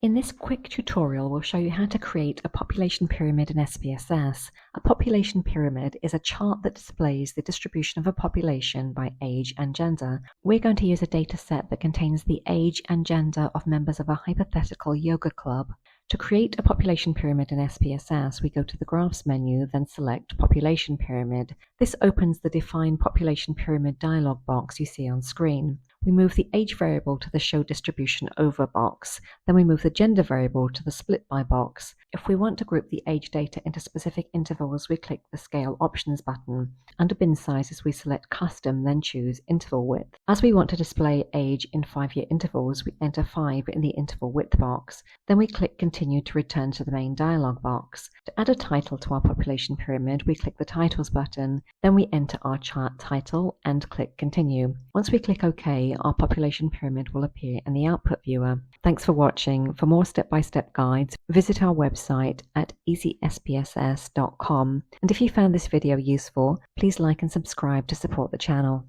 In this quick tutorial, we'll show you how to create a population pyramid in SPSS. A population pyramid is a chart that displays the distribution of a population by age and gender. We're going to use a data set that contains the age and gender of members of a hypothetical yoga club. To create a population pyramid in SPSS, we go to the Graphs menu, then select Population Pyramid. This opens the Define Population Pyramid dialog box you see on screen. We move the age variable to the Show Distribution Over box. Then we move the gender variable to the Split By box. If we want to group the age data into specific intervals, we click the Scale Options button. Under bin sizes, we select Custom, then choose Interval Width. As we want to display age in 5-year intervals, we enter 5 in the Interval Width box. Then we click Continue to return to the main dialog box. To add a title to our population pyramid, we click the Titles button. Then we enter our chart title and click Continue. Once we click OK, our population pyramid will appear in the output viewer. Thanks for watching. For more step-by-step guides, visit our website at easyspss.com. And if you found this video useful, please like and subscribe to support the channel.